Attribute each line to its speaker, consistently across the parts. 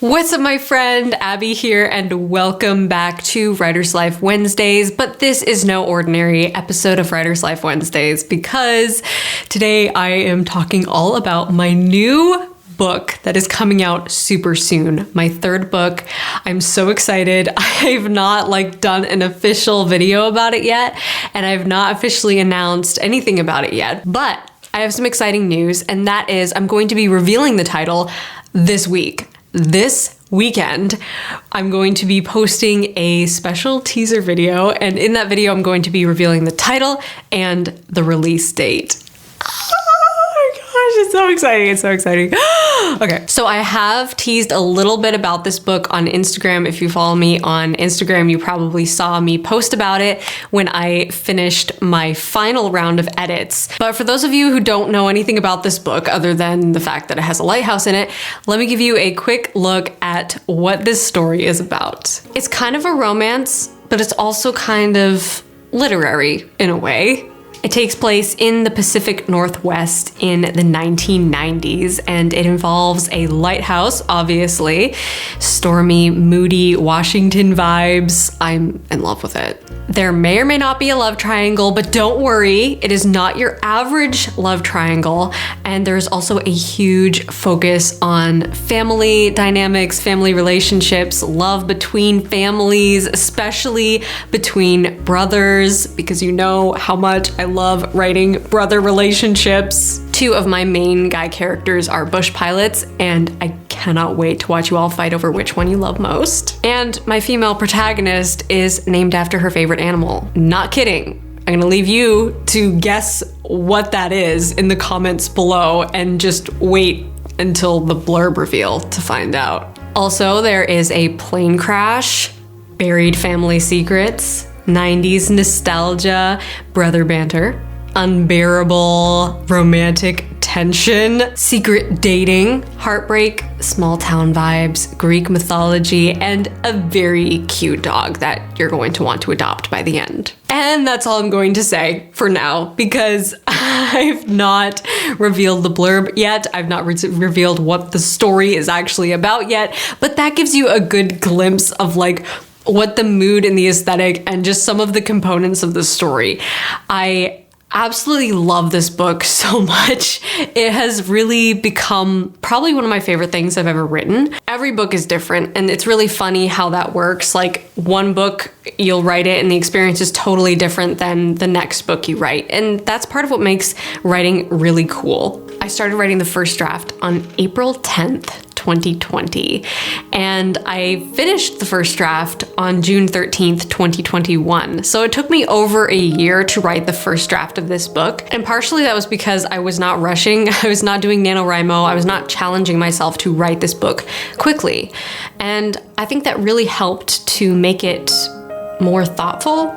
Speaker 1: What's up, my friend? Abby here, and welcome back to Writer's Life Wednesdays. But this is no ordinary episode of Writer's Life Wednesdays because today I am talking all about my new book that is coming out super soon. My third book. I'm so excited. I've not done an official video about it yet, and I've not officially announced anything about it yet, but I have some exciting news, and that is I'm going to be revealing the title this week. This weekend, I'm going to be posting a special teaser video, and in that video, I'm going to be revealing the title and the release date. Oh my gosh, it's so exciting. It's so exciting. Okay, so I have teased a little bit about this book on Instagram. If you follow me on Instagram, you probably saw me post about it when I finished my final round of edits. But for those of you who don't know anything about this book, other than the fact that it has a lighthouse in it, let me give you a quick look at what this story is about. It's kind of a romance, but it's also kind of literary in a way. It takes place in the Pacific Northwest in the 1990s, and it involves a lighthouse, obviously. Stormy, moody Washington vibes. I'm in love with it. There may or may not be a love triangle, but don't worry, it is not your average love triangle. And there's also a huge focus on family dynamics, family relationships, love between families, especially between brothers, because you know how much I love writing brother relationships. Two of my main guy characters are bush pilots, and I cannot wait to watch you all fight over which one you love most. And my female protagonist is named after her favorite animal. Not kidding. I'm gonna leave you to guess what that is in the comments below and just wait until the blurb reveal to find out. Also, there is a plane crash, buried family secrets, 90s nostalgia, brother banter, unbearable romantic tension, secret dating, heartbreak, small town vibes, Greek mythology, and a very cute dog that you're going to want to adopt by the end. And that's all I'm going to say for now, because I've not revealed the blurb yet. I've not revealed what the story is actually about yet, but that gives you a good glimpse of what the mood and the aesthetic and just some of the components of the story. I absolutely love this book so much. It has really become probably one of my favorite things I've ever written. Every book is different, and it's really funny how that works. One book, you'll write it and the experience is totally different than the next book you write. And that's part of what makes writing really cool. I started writing the first draft on April 10th, 2020, and I finished the first draft on June 13th, 2021. So it took me over a year to write the first draft of this book. And partially that was because I was not rushing. I was not doing NaNoWriMo. I was not challenging myself to write this book quickly. And I think that really helped to make it more thoughtful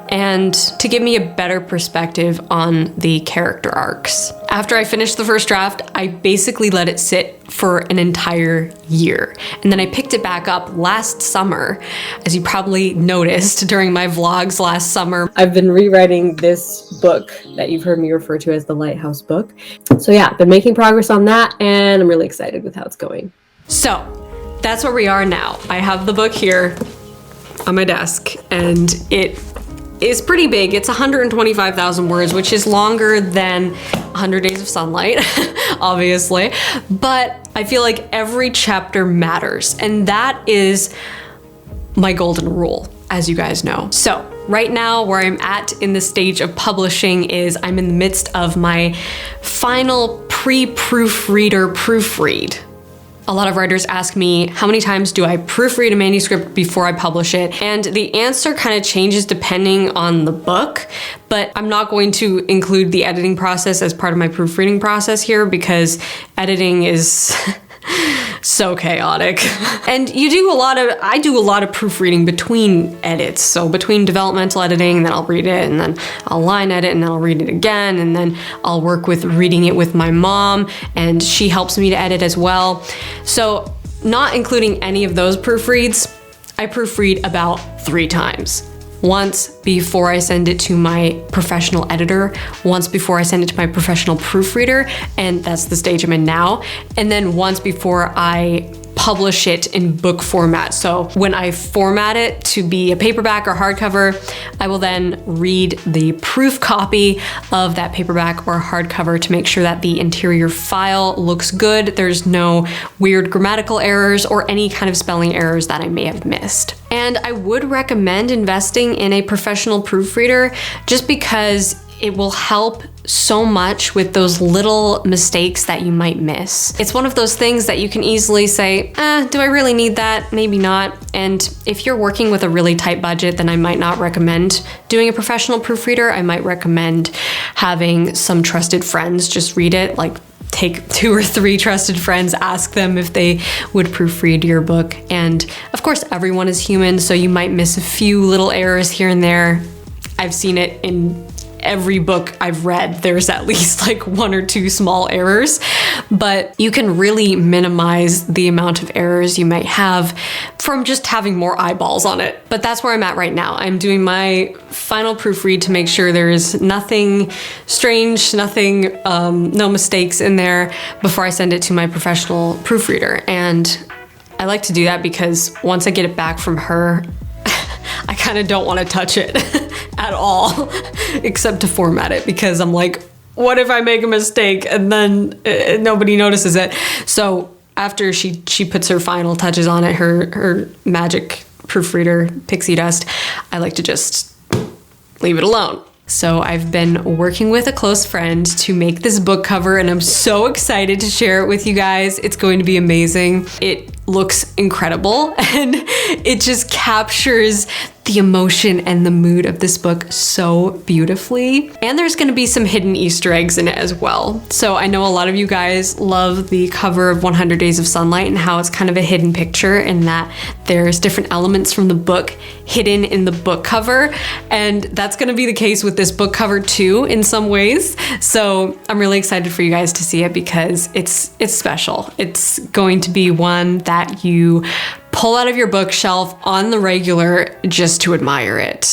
Speaker 1: and to give me a better perspective on the character arcs. After I finished the first draft, I basically let it sit for an entire year. And then I picked it back up last summer. As you probably noticed during my vlogs last summer, I've been rewriting this book that you've heard me refer to as the Lighthouse book. So yeah, been making progress on that, and I'm really excited with how it's going. So that's where we are now. I have the book here on my desk, and it is pretty big. It's 125,000 words, which is longer than 100 Days of Sunlight, obviously. But I feel like every chapter matters, and that is my golden rule, as you guys know. So right now, where I'm at in the stage of publishing is I'm in the midst of my final pre-proofreader proofread. A lot of writers ask me, how many times do I proofread a manuscript before I publish it? And the answer kind of changes depending on the book, but I'm not going to include the editing process as part of my proofreading process here because editing is so chaotic. And I do a lot of proofreading between edits. So between developmental editing, and then I'll read it, and then I'll line edit, and then I'll read it again, and then I'll work with reading it with my mom, and she helps me to edit as well. So not including any of those proofreads, I proofread about 3 times. Once before I send it to my professional editor, once before I send it to my professional proofreader, and that's the stage I'm in now, and then once before I publish it in book format. So when I format it to be a paperback or hardcover, I will then read the proof copy of that paperback or hardcover to make sure that the interior file looks good. There's no weird grammatical errors or any kind of spelling errors that I may have missed. And I would recommend investing in a professional proofreader just because it will help so much with those little mistakes that you might miss. It's one of those things that you can easily say, do I really need that? Maybe not. And if you're working with a really tight budget, then I might not recommend doing a professional proofreader. I might recommend having some trusted friends just read it, like take 2 or 3 trusted friends, ask them if they would proofread your book. And of course, everyone is human, so you might miss a few little errors here and there. I've seen it in every book I've read. There's at least like 1 or 2 small errors, but you can really minimize the amount of errors you might have from just having more eyeballs on it. But that's where I'm at right now. I'm doing my final proofread to make sure there's nothing strange, nothing, no mistakes in there before I send it to my professional proofreader. And I like to do that because once I get it back from her, I kind of don't want to touch it at all, except to format it, because I'm like, what if I make a mistake and then nobody notices it? So after she puts her final touches on it, her magic proofreader, pixie dust, I like to just leave it alone. So I've been working with a close friend to make this book cover, and I'm so excited to share it with you guys. It's going to be amazing. It looks incredible, and it just captures the emotion and the mood of this book so beautifully. And there's gonna be some hidden Easter eggs in it as well. So I know a lot of you guys love the cover of 100 Days of Sunlight and how it's kind of a hidden picture in that there's different elements from the book hidden in the book cover. And that's gonna be the case with this book cover too in some ways. So I'm really excited for you guys to see it because it's special. It's going to be one that you pull out of your bookshelf on the regular just to admire it.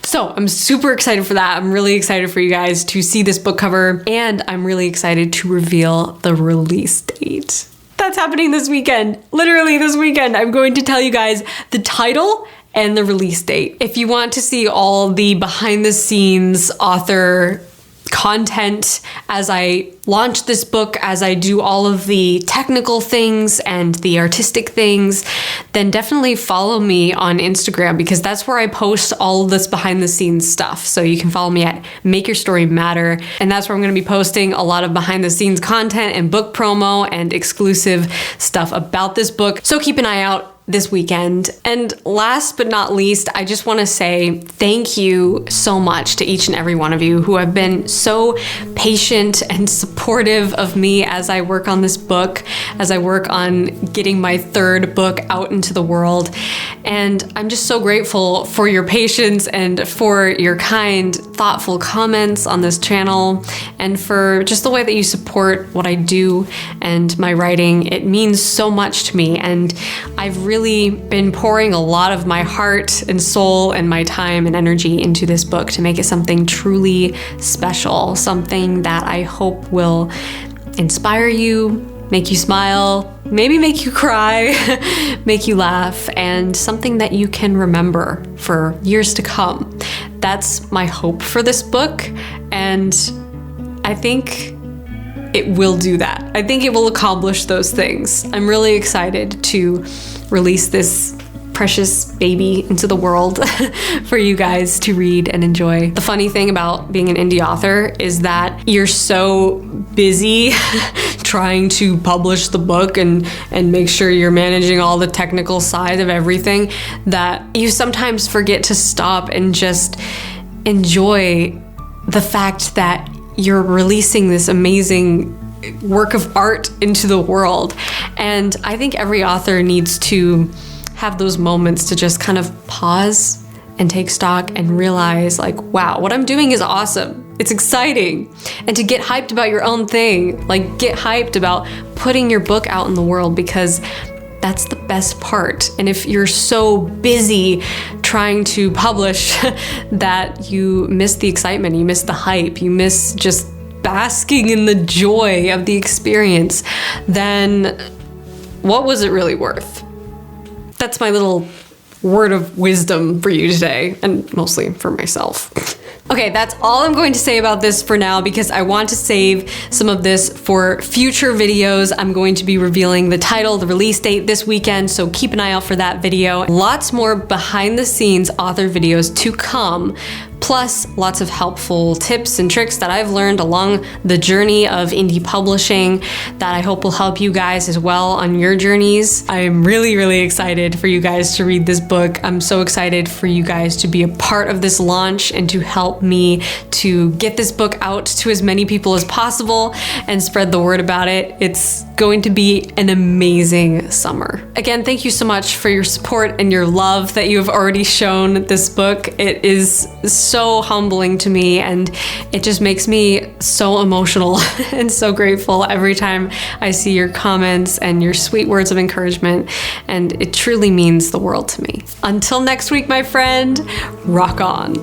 Speaker 1: So I'm super excited for that. I'm really excited for you guys to see this book cover, and I'm really excited to reveal the release date. That's happening this weekend. Literally this weekend. I'm going to tell you guys the title and the release date. If you want to see all the behind the scenes author content as I launch this book, as I do all of the technical things and the artistic things, then definitely follow me on Instagram, because that's where I post all of this behind the scenes stuff. So you can follow me at Make Your Story Matter, and that's where I'm going to be posting a lot of behind the scenes content and book promo and exclusive stuff about this book. So keep an eye out this weekend. And last but not least, I just want to say thank you so much to each and every one of you who have been so patient and supportive of me as I work on this book, as I work on getting my 3rd book out into the world. And I'm just so grateful for your patience and for your kind, thoughtful comments on this channel, and for just the way that you support what I do and my writing. It means so much to me, and I've really been pouring a lot of my heart and soul and my time and energy into this book to make it something truly special, something that I hope will inspire you, make you smile, maybe make you cry, make you laugh, and something that you can remember for years to come. That's my hope for this book, and I think it will do that. I think it will accomplish those things. I'm really excited to release this precious baby into the world for you guys to read and enjoy. The funny thing about being an indie author is that you're so busy trying to publish the book and make sure you're managing all the technical side of everything that you sometimes forget to stop and just enjoy the fact that you're releasing this amazing work of art into the world. And I think every author needs to have those moments to just kind of pause and take stock and realize, like, wow, what I'm doing is awesome. It's exciting. And to get hyped about your own thing, like get hyped about putting your book out in the world, because that's the best part. And if you're so busy trying to publish that you miss the excitement, you miss the hype, you miss just basking in the joy of the experience, then what was it really worth? That's my little word of wisdom for you today, and mostly for myself. Okay, that's all I'm going to say about this for now because I want to save some of this for future videos. I'm going to be revealing the title, the release date this weekend, so keep an eye out for that video. Lots more behind the scenes author videos to come, plus lots of helpful tips and tricks that I've learned along the journey of indie publishing that I hope will help you guys as well on your journeys. I'm really, really excited for you guys to read this book. I'm so excited for you guys to be a part of this launch and to help me to get this book out to as many people as possible and spread the word about it. It's going to be an amazing summer. Again, thank you so much for your support and your love that you have already shown this book. It is so humbling to me, and it just makes me so emotional and so grateful every time I see your comments and your sweet words of encouragement, and it truly means the world to me. Until next week, my friend, rock on.